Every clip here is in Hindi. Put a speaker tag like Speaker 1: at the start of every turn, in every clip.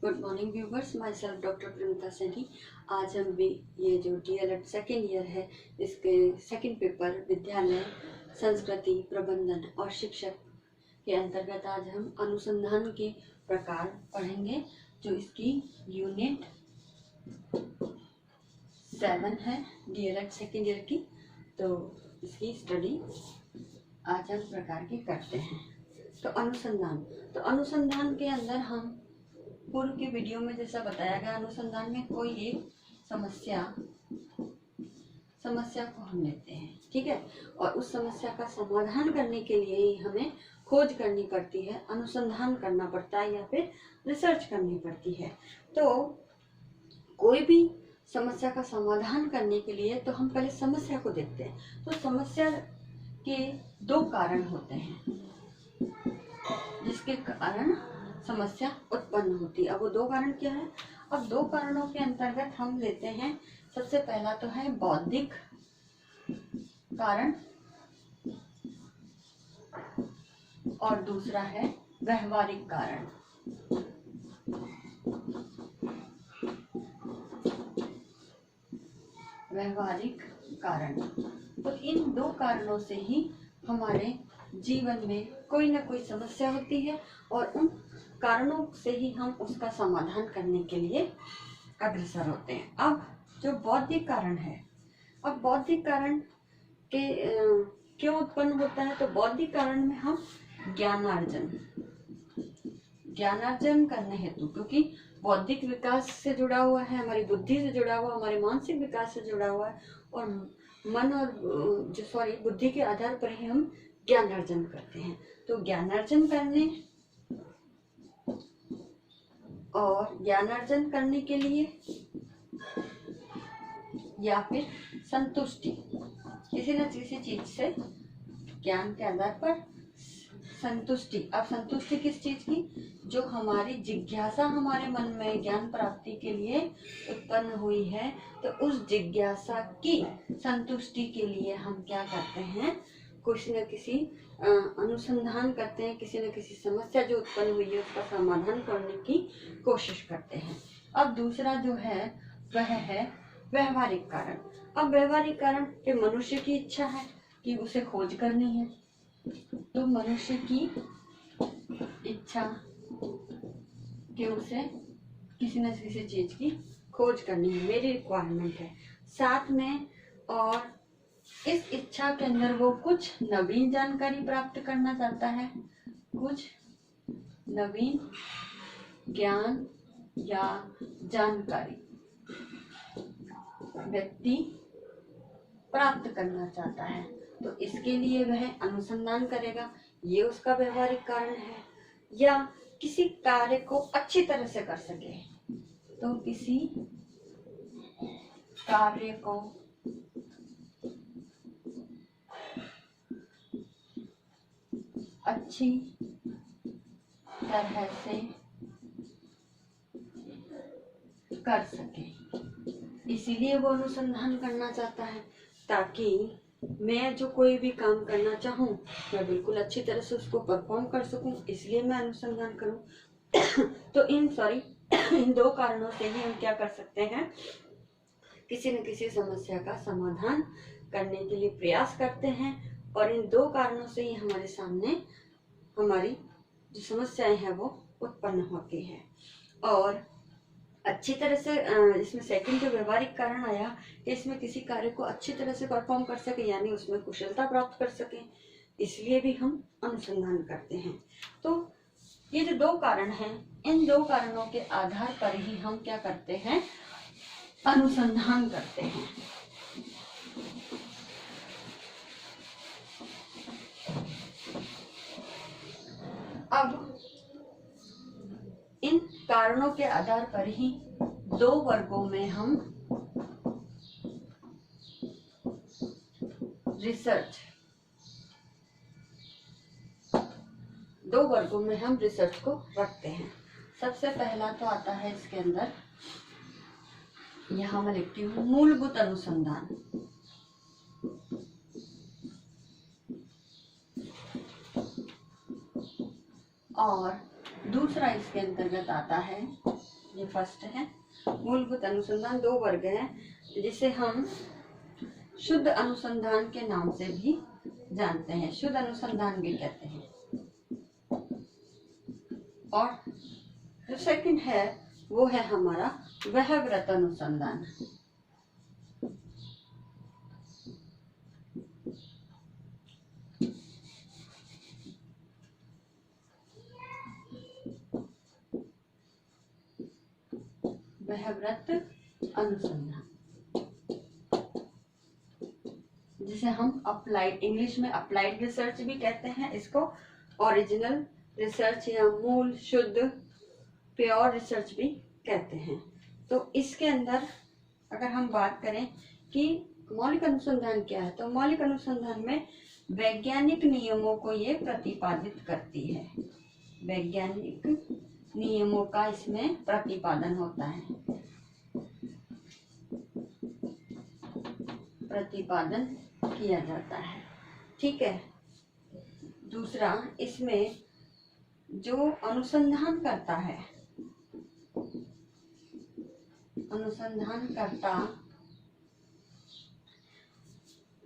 Speaker 1: Good morning viewers, myself doctor Premita Saini. आज हम भी ये जो DLED सेकेंड ईयर है, इसके सेकेंड पेपर विद्यालय संस्कृति प्रबंधन और शिक्षक के अंतर्गत आज हम अनुसंधान के प्रकार पढ़ेंगे, जो इसकी यूनिट 7 है DLED सेकेंड ईयर की। तो इसकी स्टडी आज हम प्रकार की करते हैं। तो अनुसंधान के अंदर हम पूर्व की वीडियो में जैसा बताया गया, अनुसंधान में कोई एक समस्या को हम लेते हैं, ठीक है, और उस समस्या का समाधान करने के लिए ही हमें खोज करनी पड़ती है, अनुसंधान करना पड़ता है या फिर रिसर्च करनी पड़ती है। तो कोई भी समस्या का समाधान करने के लिए तो हम पहले समस्या को देखते हैं। तो समस्या के दो कारण होते हैं जिसके कारण समस्या उत्पन्न होती है। अब वो दो कारण क्या है? अब दो कारणों के अंतर्गत हम लेते हैं, सबसे पहला तो है बौद्धिक कारण और दूसरा है व्यवहारिक कारण। व्यवहारिक कारण, तो इन दो कारणों से ही हमारे जीवन में कोई ना कोई समस्या होती है और उन कारणों से ही हम उसका समाधान करने के लिए अग्रसर होते हैं। अब जो बौद्धिक कारण है, अब बौद्धिक कारण के क्यों उत्पन्न होता है? तो बौद्धिक कारण में हम ज्ञानार्जन करने हेतु, क्योंकि बौद्धिक विकास से जुड़ा हुआ है, हमारी बुद्धि से जुड़ा हुआ, हमारे मानसिक विकास से जुड़ा हुआ है, और मन और बुद्धि के आधार पर ही हम ज्ञान अर्जन करते हैं। तो ज्ञान अर्जन करने और ज्ञान अर्जन करने के लिए या फिर संतुष्टि, किसी न किसी चीज से ज्ञान के आधार पर संतुष्टि। अब संतुष्टि किस चीज की? जो हमारी जिज्ञासा हमारे मन में ज्ञान प्राप्ति के लिए उत्पन्न हुई है, तो उस जिज्ञासा की संतुष्टि के लिए हम क्या करते हैं? कुछ न किसी अनुसंधान करते हैं, किसी न किसी समस्या जो उत्पन्न हुई है उसका समाधान करने की कोशिश करते हैं। अब दूसरा जो है वह है व्यवहारिक कारण। अब व्यवहारिक कारण के मनुष्य की इच्छा है कि उसे खोज करनी है, तो मनुष्य की इच्छा कि उसे किसी न किसी चीज की खोज करनी है, मेरी रिक्वायरमेंट है साथ में, और इस इच्छा के अंदर वो कुछ नवीन जानकारी प्राप्त करना चाहता है, कुछ नवीन ज्ञान या जानकारी व्यक्ति प्राप्त करना चाहता है, तो इसके लिए वह अनुसंधान करेगा। ये उसका व्यवहारिक कारण है। या किसी कार्य को अच्छी तरह से कर सके, तो किसी कार्य को अच्छी तरह से कर सके, इसीलिए वो अनुसंधान करना चाहता है, ताकि मैं जो कोई भी काम करना चाहूँ मैं बिल्कुल अच्छी तरह से उसको परफॉर्म कर सकूं, इसलिए मैं अनुसंधान करूं। तो इन दो कारणों से ही हम क्या कर सकते हैं? किसी न किसी समस्या का समाधान करने के लिए प्रयास करते हैं, और इन दो कारणों से ही हमारे सामने हमारी जो समस्याएं हैं वो उत्पन्न होती है। और अच्छी तरह से इसमें सेकंड जो व्यवहारिक कारण आया कि इसमें किसी कार्य को अच्छी तरह से परफॉर्म कर सके, यानी उसमें कुशलता प्राप्त कर सके, इसलिए भी हम अनुसंधान करते हैं। तो ये जो दो कारण हैं, इन दो कारणों के आधार पर ही हम क्या करते हैं? अनुसंधान करते हैं। अब इन कारणों के आधार पर ही दो वर्गों में हम रिसर्च को रखते हैं। सबसे पहला तो आता है इसके अंदर, यहां मैं लिखती हूँ मूलभूत अनुसंधान। और दूसरा इसके अंतर्गत आता है, ये फर्स्ट है, मूलभूत अनुसंधान। 2 वर्ग हैं जिसे हम शुद्ध अनुसंधान के नाम से भी जानते हैं, शुद्ध अनुसंधान भी कहते हैं। और जो सेकंड है वो है हमारा वहव्रत अनुसंधान। वहव्रत अनुसंधान जिसे हम अप्लाइड, इंग्लिश में अप्लाइड रिसर्च भी कहते हैं इसको, ओरिजिनल रिसर्च या मूल शुद्ध प्योर रिसर्च भी कहते हैं। तो इसके अंदर अगर हम बात करें कि मौलिक अनुसंधान क्या है, तो मौलिक अनुसंधान में वैज्ञानिक नियमों को ये प्रतिपादित करती है, वैज्ञानिक नियमों का इसमें प्रतिपादन होता है, प्रतिपादन किया जाता है। ठीक है। दूसरा, इसमें जो अनुसंधान करता है, अनुसंधान करता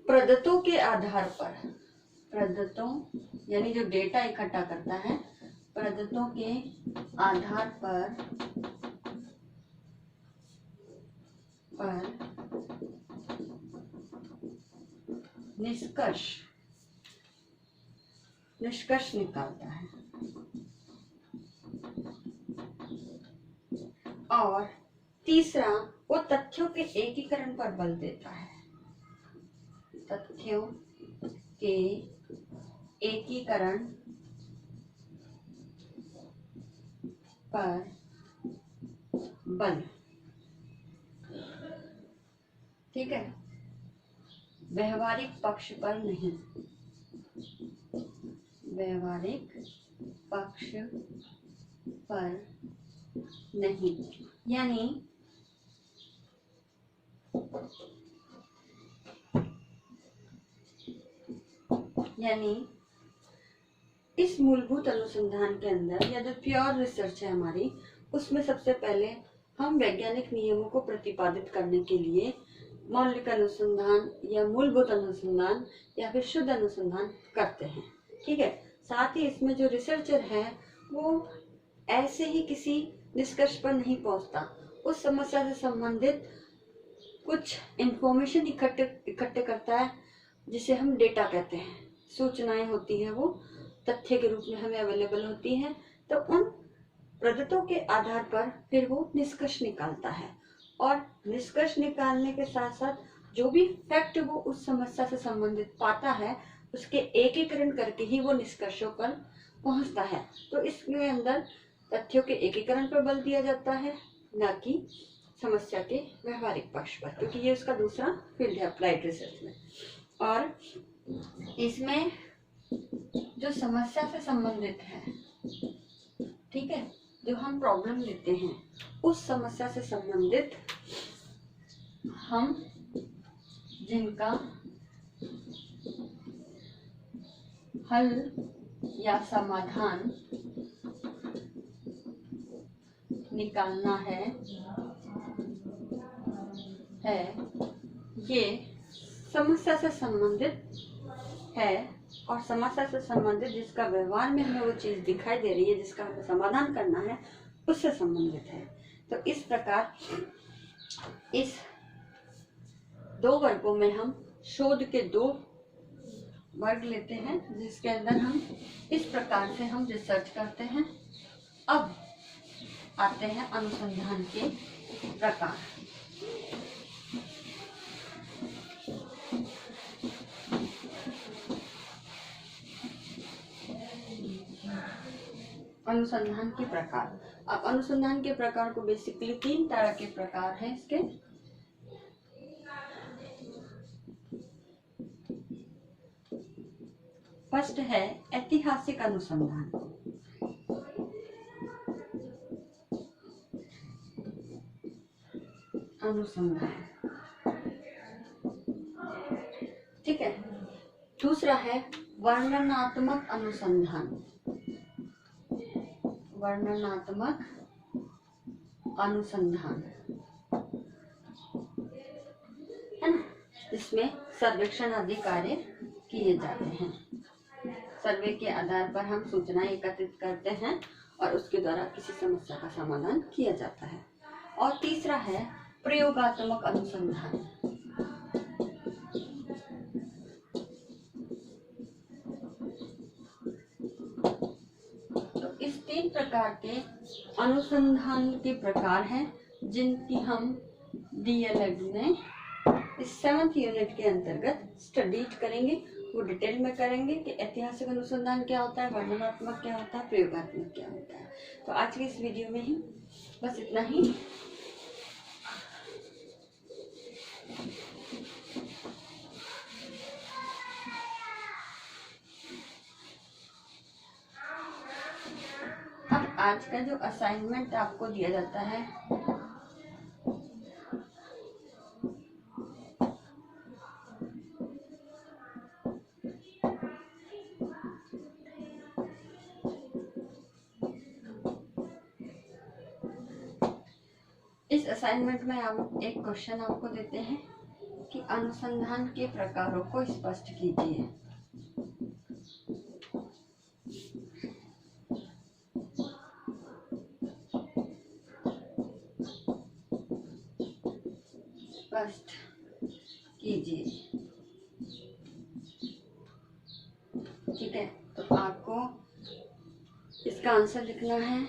Speaker 1: प्रदत्तों के आधार पर, प्रदत्तों यानी जो डेटा इकट्ठा करता है, प्रदत्तों के आधार पर निष्कर्ष निकालता है। और तीसरा, वो तथ्यों के एकीकरण पर बल देता है, तथ्यों के एकीकरण पर बल। ठीक है। व्यवहारिक पक्ष पर नहीं, व्यवहारिक पक्ष पर नहीं, यानी इस मूलभूत अनुसंधान के अंदर या जो प्योर रिसर्च है हमारी, उसमें सबसे पहले हम वैज्ञानिक नियमों को प्रतिपादित करने के लिए मौलिक अनुसंधान या मूलभूत अनुसंधान या फिर शुद्ध अनुसंधान करते हैं। ठीक है। साथ ही इसमें जो रिसर्चर है वो ऐसे ही किसी निष्कर्ष पर नहीं पहुंचता, उस समस्या से संबंधित कुछ इंफॉर्मेशन इकट्ठे करता है जिसे हम डेटा कहते हैं, सूचनाएं होती हैं, वो तथ्य के रूप में हमें अवेलेबल होती हैं। तो उन प्रदत्तों के आधार पर फिर वो निष्कर्ष निकालता है, और निष्कर्ष निकालने के साथ साथ जो भी फैक्ट वो उस समस्या से संबंधित पाता है उसके एकीकरण करके ही वो निष्कर्षों पर पहुंचता है। तो इसके अंदर तथ्यों के एकीकरण पर बल दिया जाता है, न कि समस्या के व्यवहारिक पक्ष पर, क्योंकि ये उसका दूसरा फील्ड है अप्लाइड रिसर्च में। और इसमें जो समस्या से संबंधित है, ठीक है, जो हम प्रॉब्लम लेते हैं उस समस्या से संबंधित हम जिनका हल या समाधान निकालना है ये समस्या से संबंधित है, और समस्या से संबंधित जिसका व्यवहार में हमें वो चीज दिखाई दे रही है, जिसका हमें समाधान करना है, उससे संबंधित है। तो इस प्रकार इस 2 वर्गों में हम शोध के 2 वर्ग लेते हैं, जिसके अंदर हम इस प्रकार से हम रिसर्च करते हैं। अब आते हैं अनुसंधान के प्रकार। अनुसंधान के प्रकार। अब अनुसंधान के प्रकार को बेसिकली 3 तरह के प्रकार हैं इसके। फर्स्ट है ऐतिहासिक अनुसंधान। ठीक है। दूसरा है वर्णनात्मक अनुसंधान। वर्णनात्मक अनुसंधान है ना, इसमें सर्वेक्षण आदि कार्य किए जाते हैं। सर्वे के आधार पर हम सूचनाएं एकत्रित करते हैं और उसके द्वारा किसी समस्या का समाधान किया जाता है। और तीसरा है प्रयोगात्मक अनुसंधान। तो इस 3 प्रकार के अनुसंधान के प्रकार हैं जिनकी हम डीएलएड में इस 7th यूनिट के अंतर्गत स्टडी करेंगे। वो डिटेल में करेंगे कि ऐतिहासिक अनुसंधान क्या होता है, वर्णनात्मक क्या होता है, प्रयोगात्मक क्या होता है। तो आज के इस वीडियो में ही बस इतना ही। अब आज का जो असाइनमेंट आपको दिया जाता है इस असाइनमेंट में हम एक क्वेश्चन आपको देते हैं कि अनुसंधान के प्रकारों को स्पष्ट कीजिए। स्पष्ट कीजिए, ठीक है। तो आपको इसका आंसर लिखना है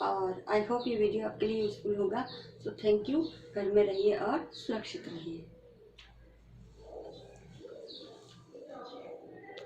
Speaker 1: और आई होप ये वीडियो आपके लिए यूजफुल होगा। So thank you. घर में रहिए और सुरक्षित रहिए।